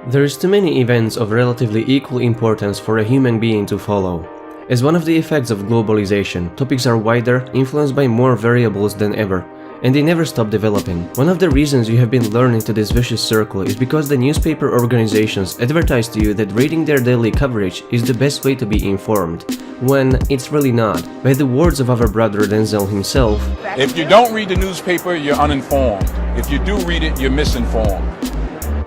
There is too many events of relatively equal importance for a human being to follow. As one of the effects of globalization, topics are wider, influenced by more variables than ever, and they never stop developing. One of the reasons you have been lured into this vicious circle is because the newspaper organizations advertise to you that reading their daily coverage is the best way to be informed, when it's really not. By the words of our brother Denzel himself, "If you don't read the newspaper, you're uninformed. If you do read it, you're misinformed."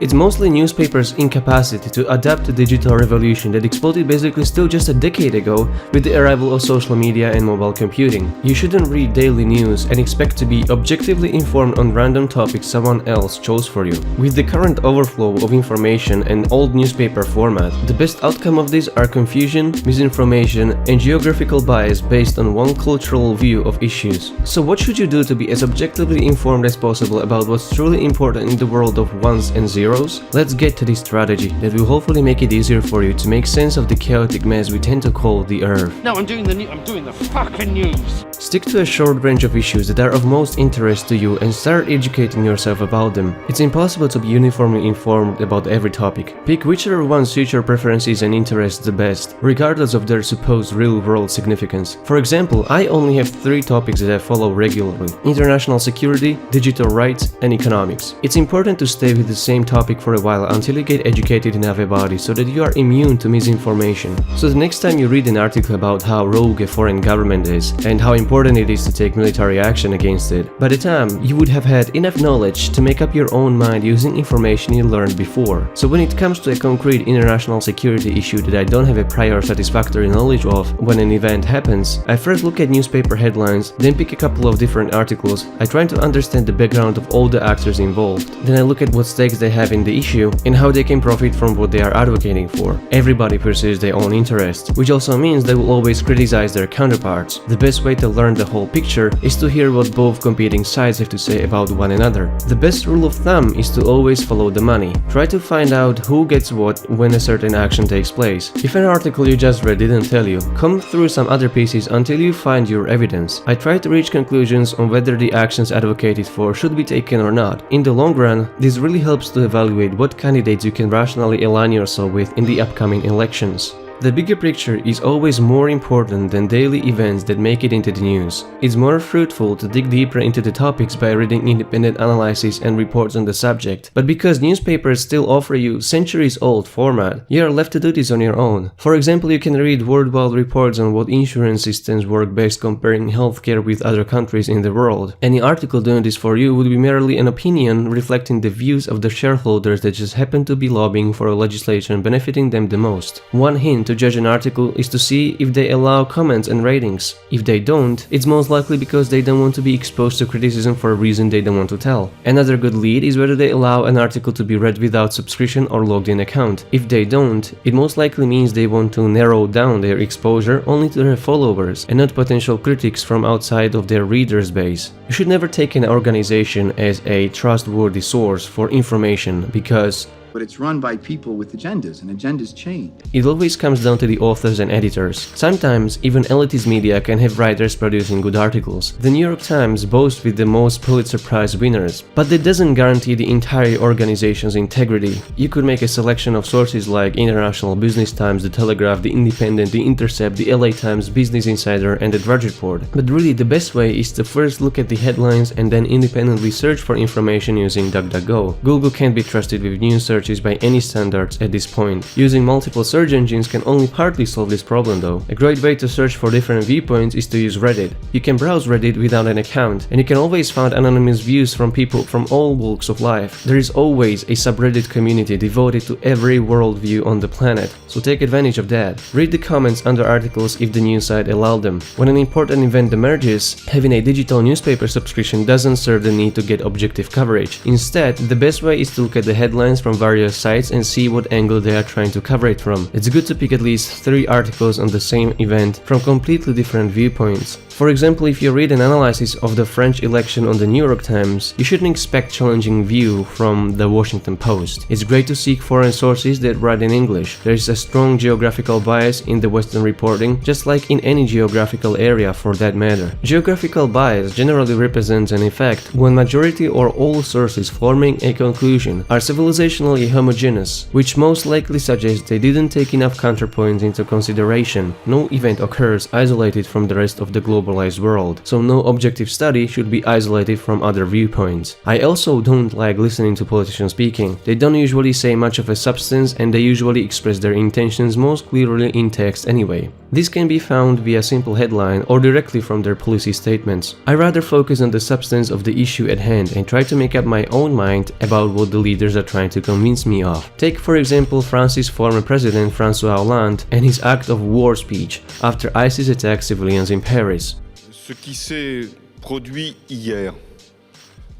it's mostly newspapers' incapacity to adapt to digital revolution that exploded basically still just a decade ago with the arrival of social media and mobile computing. You shouldn't read daily news and expect to be objectively informed on random topics someone else chose for you. With the current overflow of information and old newspaper format, the best outcome of this are confusion, misinformation, and geographical bias based on one cultural view of issues. So what should you do to be as objectively informed as possible about what's truly important in the world of ones and zeros? Let's get to this strategy that will hopefully make it easier for you to make sense of the chaotic mess we tend to call the Earth. No, I'm doing the fucking news. Stick to a short range of issues that are of most interest to you and start educating yourself about them. It's impossible to be uniformly informed about every topic. Pick whichever one suits your preferences and interests the best, regardless of their supposed real-world significance. For example, I only have 3 topics that I follow regularly: international security, digital rights, and economics. It's important to stay with the same topic for a while until you get educated enough about it so that you are immune to misinformation. So the next time you read an article about how rogue a foreign government is and how important it is to take military action against it, by the time you would have had enough knowledge to make up your own mind using information you learned before. So when it comes to a concrete international security issue that I don't have a prior satisfactory knowledge of when an event happens, I first look at newspaper headlines, then pick a couple of different articles. I try to understand the background of all the actors involved. Then I look at what stakes they have in the issue and how they can profit from what they are advocating for. Everybody pursues their own interests, which also means they will always criticize their counterparts. The best way to learn the whole picture is to hear what both competing sides have to say about one another. The best rule of thumb is to always follow the money. Try to find out who gets what when a certain action takes place. If an article you just read didn't tell you, comb through some other pieces until you find your evidence. I try to reach conclusions on whether the actions advocated for should be taken or not. In the long run, this really helps to evaluate what candidates you can rationally align yourself with in the upcoming elections. The bigger picture is always more important than daily events that make it into the news. It's more fruitful to dig deeper into the topics by reading independent analyses and reports on the subject, but because newspapers still offer you centuries-old format, you are left to do this on your own. For example, you can read worldwide reports on what insurance systems work best comparing healthcare with other countries in the world. Any article doing this for you would be merely an opinion reflecting the views of the shareholders that just happen to be lobbying for a legislation benefiting them the most. One hint to judge an article is to see if they allow comments and ratings. If they don't, it's most likely because they don't want to be exposed to criticism for a reason they don't want to tell. Another good lead is whether they allow an article to be read without subscription or logged in account. If they don't, it most likely means they want to narrow down their exposure only to their followers and not potential critics from outside of their readers base. You should never take an organization as a trustworthy source for information because but it's run by people with agendas, and agendas change. It always comes down to the authors and editors. Sometimes, even elitist media can have writers producing good articles. The New York Times boasts with the most Pulitzer Prize winners, but that doesn't guarantee the entire organization's integrity. You could make a selection of sources like International Business Times, The Telegraph, The Independent, The Intercept, The LA Times, Business Insider, and The Drudge Report. But really, the best way is to first look at the headlines and then independently search for information using DuckDuckGo. Google can't be trusted with news searches by any standards at this point. Using multiple search engines can only partly solve this problem though. A great way to search for different viewpoints is to use Reddit. You can browse Reddit without an account, and you can always find anonymous views from people from all walks of life. There is always a subreddit community devoted to every worldview on the planet, so take advantage of that. Read the comments under articles if the news site allowed them. When an important event emerges, having a digital newspaper subscription doesn't serve the need to get objective coverage. Instead, the best way is to look at the headlines from various sites and see what angle they are trying to cover it from. It's good to pick at least 3 articles on the same event from completely different viewpoints. For example, if you read an analysis of the French election on the New York Times, you shouldn't expect challenging view from the Washington Post. It's great to seek foreign sources that write in English. There is a strong geographical bias in the Western reporting, just like in any geographical area for that matter. Geographical bias generally represents an effect when majority or all sources forming a conclusion are civilizationally fairly homogeneous, which most likely suggests they didn't take enough counterpoints into consideration. No event occurs isolated from the rest of the globalized world, so no objective study should be isolated from other viewpoints. I also don't like listening to politicians speaking. They don't usually say much of a substance and they usually express their intentions most clearly in text anyway. This can be found via simple headline or directly from their policy statements. I rather focus on the substance of the issue at hand and try to make up my own mind about what the leaders are trying to convince me of. Take for example France's former president François Hollande and his act of war speech after ISIS attacked civilians in Paris. Ce qui s'est produit hier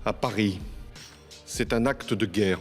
à Paris, c'est un acte de guerre.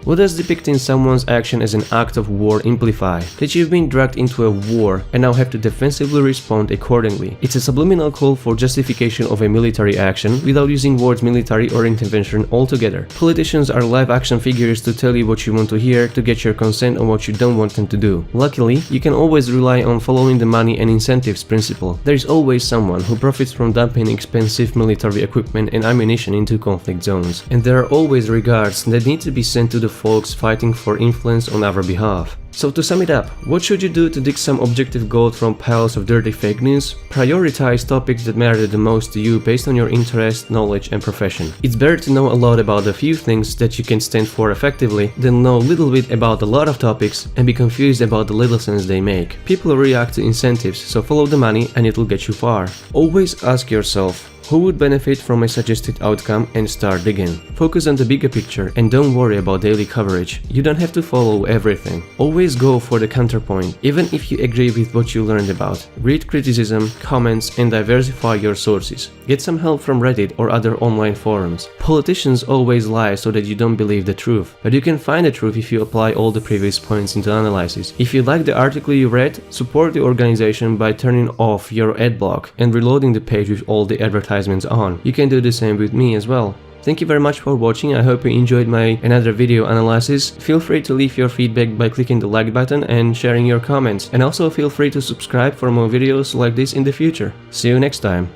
What does depicting someone's action as an act of war imply? That you've been dragged into a war and now have to defensively respond accordingly. It's a subliminal call for justification of a military action without using words military or intervention altogether. Politicians are live action figures to tell you what you want to hear to get your consent on what you don't want them to do. Luckily, you can always rely on following the money and incentives principle. There is always someone who profits from dumping expensive military equipment and ammunition into conflict zones. And there are always regards that need to be sent to the folks fighting for influence on our behalf. So to sum it up, what should you do to dig some objective gold from piles of dirty fake news? Prioritize topics that matter the most to you based on your interest, knowledge and profession. It's better to know a lot about a few things that you can stand for effectively than know a little bit about a lot of topics and be confused about the little sense they make. People react to incentives, so follow the money and it'll get you far. Always ask yourself, who would benefit from a suggested outcome and start digging. Focus on the bigger picture and don't worry about daily coverage. You don't have to follow everything. Always go for the counterpoint, even if you agree with what you learned about. Read criticism, comments and diversify your sources. Get some help from Reddit or other online forums. Politicians always lie so that you don't believe the truth, but you can find the truth if you apply all the previous points into analysis. If you like the article you read, support the organization by turning off your ad block and reloading the page with all the advertisements on. You can do the same with me as well. Thank you very much for watching. I hope you enjoyed my another video analysis. Feel free to leave your feedback by clicking the like button and sharing your comments. And also feel free to subscribe for more videos like this in the future. See you next time.